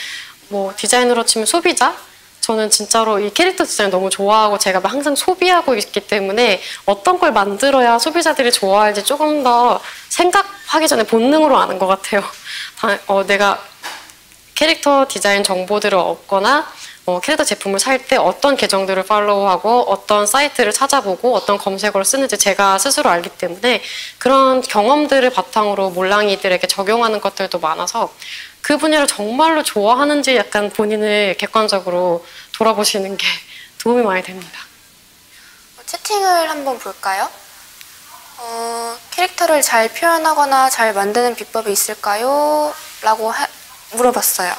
뭐 디자이너로 치면 소비자? 저는 진짜로 이 캐릭터 디자인 너무 좋아하고 제가 항상 소비하고 있기 때문에 어떤 걸 만들어야 소비자들이 좋아할지 조금 더 생각하기 전에 본능으로 아는 것 같아요. 내가 캐릭터 디자인 정보들을 얻거나 캐릭터 제품을 살 때 어떤 계정들을 팔로우하고 어떤 사이트를 찾아보고 어떤 검색어를 쓰는지 제가 스스로 알기 때문에 그런 경험들을 바탕으로 몰랑이들에게 적용하는 것들도 많아서 그 분야를 정말로 좋아하는지 약간 본인을 객관적으로 돌아보시는 게 도움이 많이 됩니다. 채팅을 한번 볼까요? 캐릭터를 잘 표현하거나 잘 만드는 비법이 있을까요? 라고 물어봤어요.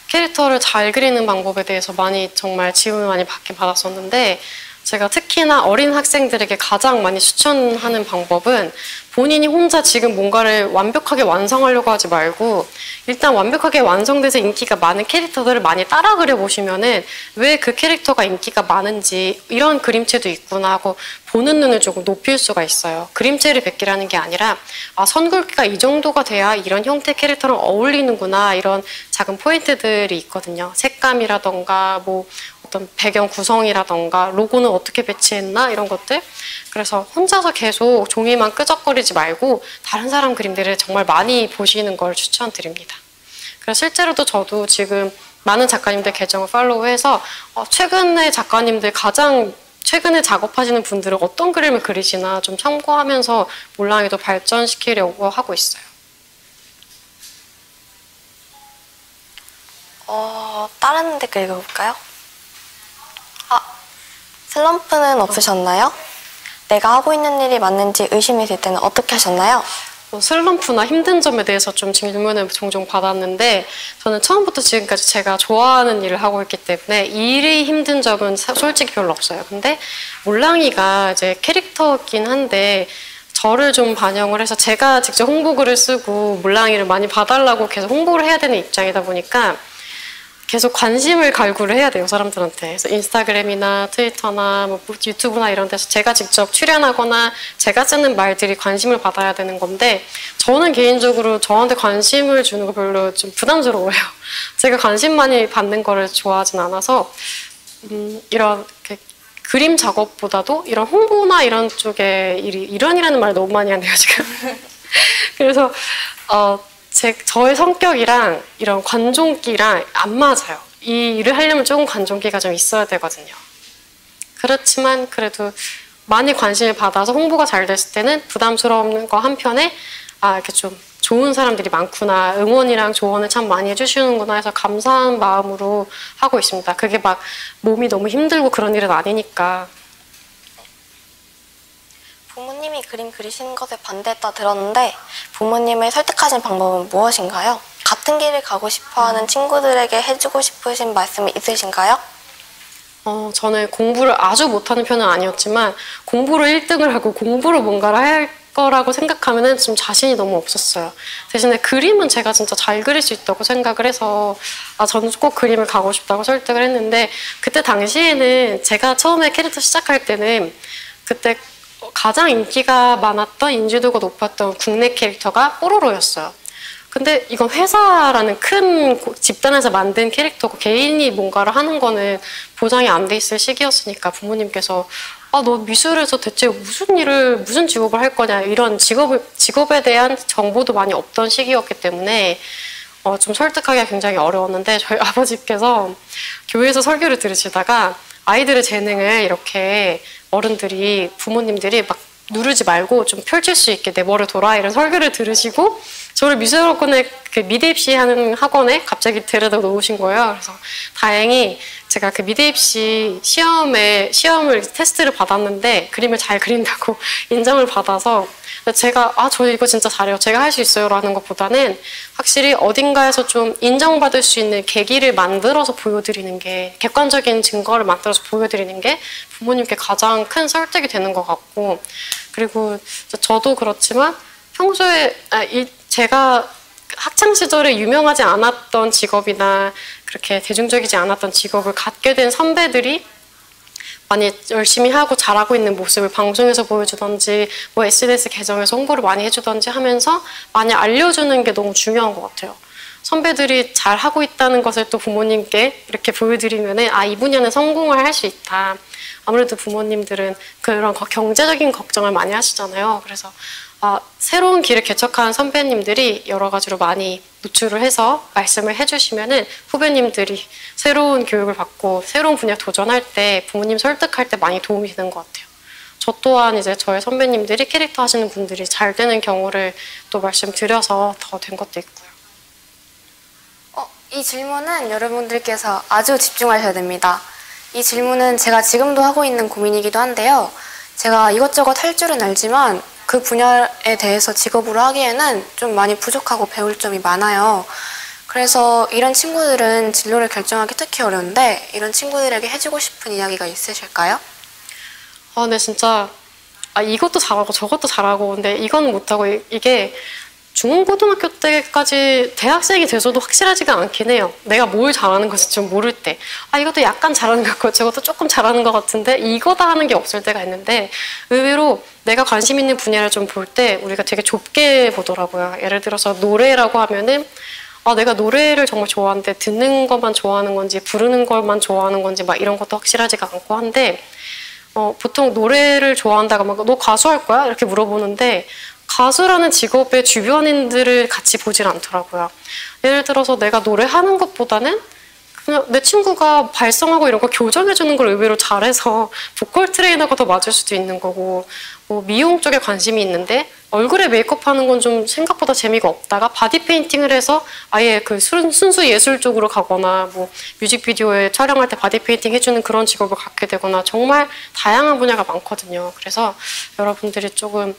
캐릭터를 잘 그리는 방법에 대해서 정말 질문을 많이 받긴 받았었는데 제가 특히나 어린 학생들에게 가장 많이 추천하는 방법은 본인이 혼자 지금 뭔가를 완벽하게 완성하려고 하지 말고 일단 완벽하게 완성돼서 인기가 많은 캐릭터들을 많이 따라 그려보시면은 왜 그 캐릭터가 인기가 많은지 이런 그림체도 있구나 하고 보는 눈을 조금 높일 수가 있어요. 그림체를 베끼라는 게 아니라 선굵기가 이 정도가 돼야 이런 형태 캐릭터랑 어울리는구나 이런 작은 포인트들이 있거든요. 색감이라던가 뭐 어떤 배경 구성이라던가 로고는 어떻게 배치했나 이런 것들. 그래서 혼자서 계속 종이만 끄적거리지 말고 다른 사람 그림들을 정말 많이 보시는 걸 추천드립니다. 그래서 실제로도 저도 지금 많은 작가님들 계정을 팔로우해서 최근에 작가님들 가장 최근에 작업하시는 분들은 어떤 그림을 그리시나 좀 참고하면서 몰랑이도 발전시키려고 하고 있어요. 다른 댓글 읽어볼까요? 슬럼프는 없으셨나요? 내가 하고 있는 일이 맞는지 의심이 될 때는 어떻게 하셨나요? 슬럼프나 힘든 점에 대해서 좀 질문을 종종 받았는데 저는 처음부터 지금까지 제가 좋아하는 일을 하고 있기 때문에 일이 힘든 점은 솔직히 별로 없어요. 근데 몰랑이가 이제 캐릭터긴 한데 저를 좀 반영을 해서 제가 직접 홍보글을 쓰고 몰랑이를 많이 봐달라고 계속 홍보를 해야 되는 입장이다 보니까 계속 관심을 갈구를 해야 돼요, 사람들한테. 그래서 인스타그램이나 트위터나 뭐 유튜브나 이런 데서 제가 직접 출연하거나 제가 쓰는 말들이 관심을 받아야 되는 건데 저는 개인적으로 저한테 관심을 주는 거 별로 좀 부담스러워요. 제가 관심 많이 받는 거를 좋아하진 않아서 이런 그림 작업보다도 이런 홍보나 이런 쪽에 이런이라는 말 너무 많이 하네요, 지금. 그래서 저의 성격이랑 이런 관종기랑 안 맞아요. 이 일을 하려면 조금 관종기가 좀 있어야 되거든요. 그렇지만 그래도 많이 관심을 받아서 홍보가 잘 됐을 때는 부담스러운 거 한편에 이렇게 좀 좋은 사람들이 많구나, 응원이랑 조언을 참 많이 해주시는구나 해서 감사한 마음으로 하고 있습니다. 그게 막 몸이 너무 힘들고 그런 일은 아니니까. 부모님이 그림 그리시는 것에 반대했다 들었는데 부모님을 설득하신 방법은 무엇인가요? 같은 길을 가고 싶어하는 친구들에게 해주고 싶으신 말씀이 있으신가요? 저는 공부를 아주 못하는 편은 아니었지만 공부로 1등을 하고 공부로 뭔가를 할 거라고 생각하면은 좀 자신이 너무 없었어요. 대신에 그림은 제가 진짜 잘 그릴 수 있다고 생각을 해서 저는 꼭 그림을 가고 싶다고 설득을 했는데 그때 당시에는 제가 처음에 캐릭터 시작할 때는 그때 가장 인기가 많았던 인지도가 높았던 국내 캐릭터가 뽀로로였어요. 근데 이건 회사라는 큰 집단에서 만든 캐릭터고 개인이 뭔가를 하는 거는 보장이 안 돼 있을 시기였으니까 부모님께서 너 미술에서 대체 무슨 직업을 할 거냐 이런 직업에 대한 정보도 많이 없던 시기였기 때문에 좀 설득하기가 굉장히 어려웠는데 저희 아버지께서 교회에서 설교를 들으시다가 아이들의 재능을 이렇게 어른들이 부모님들이 막 누르지 말고 좀 펼칠 수 있게 내버려둬라 이런 설교를 들으시고 저를 미술학원에 그 미대 입시하는 학원에 갑자기 데려다 놓으신 거예요. 그래서 다행히 제가 그 미대 입시 시험을 테스트를 받았는데 그림을 잘 그린다고 인정을 받아서 제가 저 이거 진짜 잘해요. 제가 할 수 있어요 라는 것보다는 확실히 어딘가에서 좀 인정받을 수 있는 계기를 만들어서 보여드리는 게 객관적인 증거를 만들어서 보여드리는 게 부모님께 가장 큰 설득이 되는 것 같고 그리고 저도 그렇지만 평소에 제가 학창 시절에 유명하지 않았던 직업이나 그렇게 대중적이지 않았던 직업을 갖게 된 선배들이 많이 열심히 하고 잘하고 있는 모습을 방송에서 보여주던지 뭐 SNS 계정에서 홍보를 많이 해주던지 하면서 많이 알려주는 게 너무 중요한 것 같아요. 선배들이 잘하고 있다는 것을 또 부모님께 이렇게 보여드리면은 이 분야는 성공을 할 수 있다. 아무래도 부모님들은 그런 경제적인 걱정을 많이 하시잖아요. 그래서 새로운 길을 개척한 선배님들이 여러 가지로 많이 노출을 해서 말씀을 해주시면은 후배님들이 새로운 교육을 받고 새로운 분야 도전할 때 부모님 설득할 때 많이 도움이 되는 것 같아요. 저 또한 이제 저의 선배님들이 캐릭터 하시는 분들이 잘 되는 경우를 또 말씀드려서 더 된 것도 있고요. 이 질문은 여러분들께서 아주 집중하셔야 됩니다. 이 질문은 제가 지금도 하고 있는 고민이기도 한데요. 제가 이것저것 할 줄은 알지만 그 분야에 대해서 직업으로 하기에는 좀 많이 부족하고 배울 점이 많아요. 그래서 이런 친구들은 진로를 결정하기 특히 어려운데 이런 친구들에게 해주고 싶은 이야기가 있으실까요? 네, 진짜 이것도 잘하고 저것도 잘하고 근데 이건 못하고 이게 중고등학교 때까지 대학생이 돼서도 확실하지가 않긴 해요. 내가 뭘 잘하는 것을 좀 모를 때 이것도 약간 잘하는 것 같고 저것도 조금 잘하는 것 같은데 이거다 하는 게 없을 때가 있는데 의외로 내가 관심 있는 분야를 좀 볼 때 우리가 되게 좁게 보더라고요. 예를 들어서 노래라고 하면은 내가 노래를 정말 좋아하는데 듣는 것만 좋아하는 건지 부르는 것만 좋아하는 건지 막 이런 것도 확실하지가 않고 한데 보통 노래를 좋아한다고 막 너 가수 할 거야? 이렇게 물어보는데 가수라는 직업의 주변인들을 같이 보질 않더라고요. 예를 들어서 내가 노래하는 것보다는 그냥 내 친구가 발성하고 이런 거 교정해주는 걸 의외로 잘해서 보컬 트레이너가 더 맞을 수도 있는 거고 뭐 미용 쪽에 관심이 있는데 얼굴에 메이크업 하는 건 좀 생각보다 재미가 없다가 바디 페인팅을 해서 아예 그 순수 예술 쪽으로 가거나 뭐 뮤직비디오에 촬영할 때 바디 페인팅 해주는 그런 직업을 갖게 되거나 정말 다양한 분야가 많거든요. 그래서 여러분들이 조금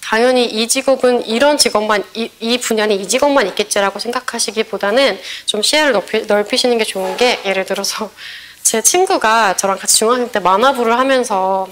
당연히 이 직업은 이런 직업만 이 분야는 이 직업만 있겠지라고 생각하시기보다는 좀 시야를 넓히시는 게 좋은 게 예를 들어서 제 친구가 저랑 같이 중학생 때 만화부를 하면서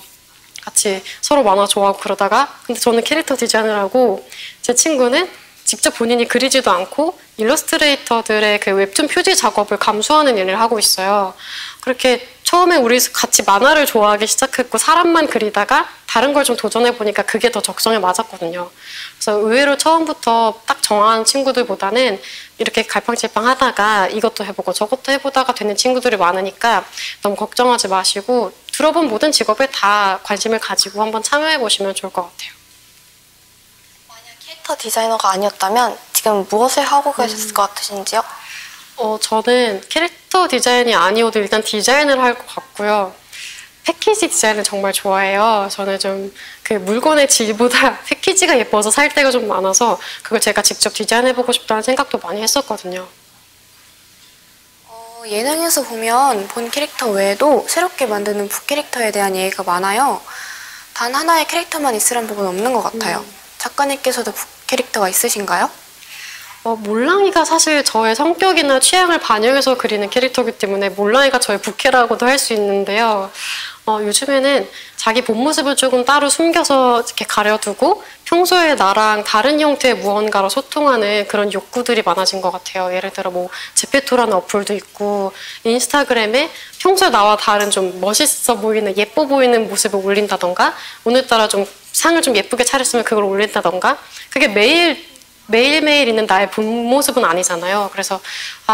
같이 서로 만화 좋아하고 그러다가 근데 저는 캐릭터 디자인을 하고 제 친구는 직접 본인이 그리지도 않고 일러스트레이터들의 그 웹툰 표지 작업을 감수하는 일을 하고 있어요. 그렇게 처음에 우리 같이 만화를 좋아하기 시작했고 사람만 그리다가 다른 걸 좀 도전해보니까 그게 더 적성에 맞았거든요. 그래서 의외로 처음부터 딱 정한 친구들보다는 이렇게 갈팡질팡 하다가 이것도 해보고 저것도 해보다가 되는 친구들이 많으니까 너무 걱정하지 마시고 들어본 모든 직업에 다 관심을 가지고 한번 참여해보시면 좋을 것 같아요. 만약 캐릭터 디자이너가 아니었다면 지금 무엇을 하고 계셨을 것 같으신지요? 저는 캐릭터 디자인이 아니어도 일단 디자인을 할 것 같고요. 패키지 디자인을 정말 좋아해요. 저는 좀 그 물건의 질보다 패키지가 예뻐서 살 때가 좀 많아서 그걸 제가 직접 디자인해보고 싶다는 생각도 많이 했었거든요. 예능에서 보면 본 캐릭터 외에도 새롭게 만드는 부캐릭터에 대한 얘기가 많아요. 단 하나의 캐릭터만 있으란 법은 없는 것 같아요. 작가님께서도 캐릭터가 있으신가요? 몰랑이가 사실 저의 성격이나 취향을 반영해서 그리는 캐릭터이기 때문에 몰랑이가 저의 부캐라고도 할 수 있는데요. 요즘에는 자기 본 모습을 조금 따로 숨겨서 이렇게 가려두고 평소에 나랑 다른 형태의 무언가로 소통하는 그런 욕구들이 많아진 것 같아요. 예를 들어 뭐 제페토라는 어플도 있고 인스타그램에 평소에 나와 다른 좀 멋있어 보이는 예뻐 보이는 모습을 올린다던가 오늘따라 좀 상을 좀 예쁘게 차렸으면 그걸 올린다던가 그게 매일매일 있는 나의 본 모습은 아니잖아요. 그래서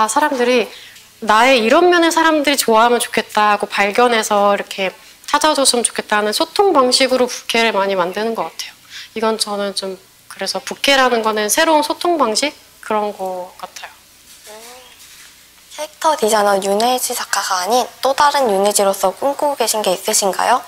사람들이 나의 이런 면을 사람들이 좋아하면 좋겠다 하고 발견해서 이렇게 찾아줬으면 좋겠다 하는 소통 방식으로 부캐를 많이 만드는 것 같아요. 이건 저는 좀 그래서 부캐라는 거는 새로운 소통 방식? 그런 것 같아요. 캐릭터 디자이너 윤혜지 작가가 아닌 또 다른 윤혜지로서 꿈꾸고 계신 게 있으신가요?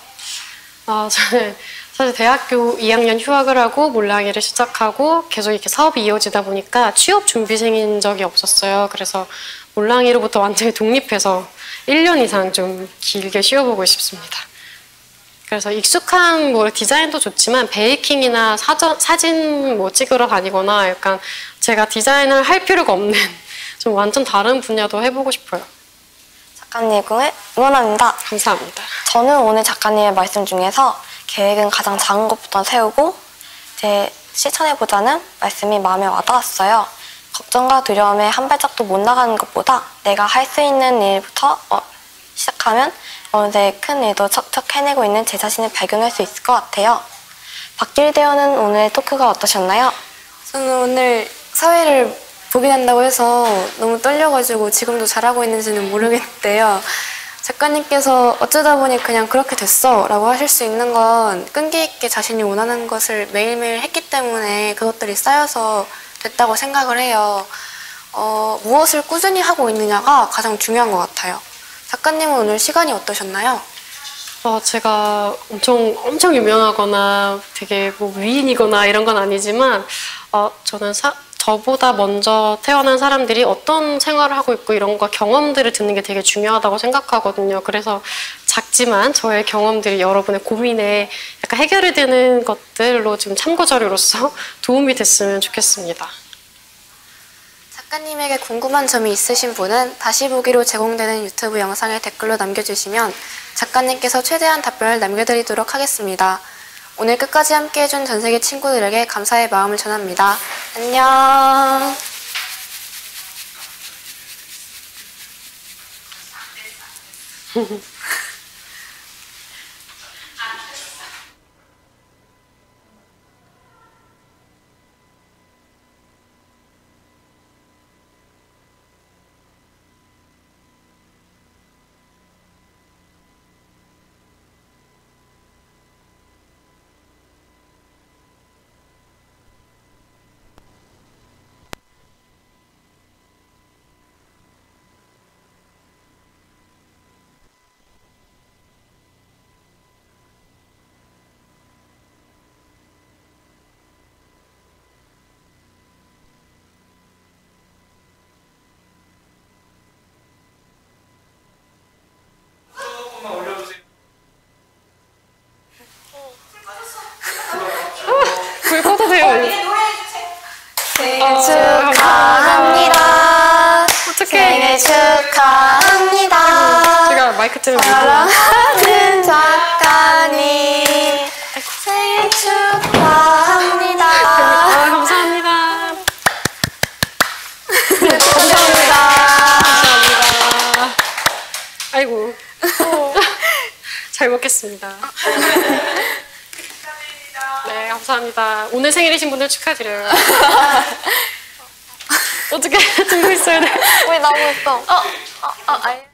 저는 사실 대학교 2학년 휴학을 하고 몰랑이를 시작하고 계속 이렇게 사업이 이어지다 보니까 취업 준비생인 적이 없었어요. 그래서 몰랑이로부터 완전히 독립해서 1년 이상 좀 길게 쉬어보고 싶습니다. 그래서 익숙한 뭐 디자인도 좋지만 베이킹이나 사진 뭐 찍으러 다니거나 약간 제가 디자인을 할 필요가 없는 좀 완전 다른 분야도 해보고 싶어요. 작가님을 응원합니다. 감사합니다. 저는 오늘 작가님의 말씀 중에서 계획은 가장 작은 것부터 세우고 실천해보자는 말씀이 마음에 와닿았어요. 걱정과 두려움에 한 발짝도 못 나가는 것보다 내가 할 수 있는 일부터 시작하면 어느새 큰 일도 척척 해내고 있는 제 자신을 발견할 수 있을 것 같아요. 박규리 대원은 오늘의 토크가 어떠셨나요? 저는 오늘 사회를 보게 된다고 해서 너무 떨려가지고 지금도 잘하고 있는지는 모르겠는데요. 작가님께서 어쩌다 보니 그냥 그렇게 됐어 라고 하실 수 있는 건 끈기 있게 자신이 원하는 것을 매일매일 했기 때문에 그것들이 쌓여서 됐다고 생각을 해요. 무엇을 꾸준히 하고 있느냐가 가장 중요한 것 같아요. 작가님은 오늘 시간이 어떠셨나요? 제가 엄청 유명하거나 되게 뭐 위인이거나 이런 건 아니지만 저는 저보다 먼저 태어난 사람들이 어떤 생활을 하고 있고 이런 거 경험들을 듣는 게 되게 중요하다고 생각하거든요. 그래서 작지만 저의 경험들이 여러분의 고민에 약간 해결이 되는 것들로 좀 참고 자료로서 도움이 됐으면 좋겠습니다. 작가님에게 궁금한 점이 있으신 분은 다시 보기로 제공되는 유튜브 영상에 댓글로 남겨주시면 작가님께서 최대한 답변을 남겨드리도록 하겠습니다. 오늘 끝까지 함께해준 전세계 친구들에게 감사의 마음을 전합니다. 안녕. 불 꺼도 돼요. 생일 축하합니다. 어떡해. 생일 축하합니다. 제가 마이크 때문에 사랑하는 작가님 생일 축하합니다. 감사합니다. 감사합니다. 아이고. 잘 먹겠습니다. 네, 감사합니다. 오늘 생일이신 분들 축하드려요. 어떻게 들고 있어야 돼? 왜 나오고 있어? 아니.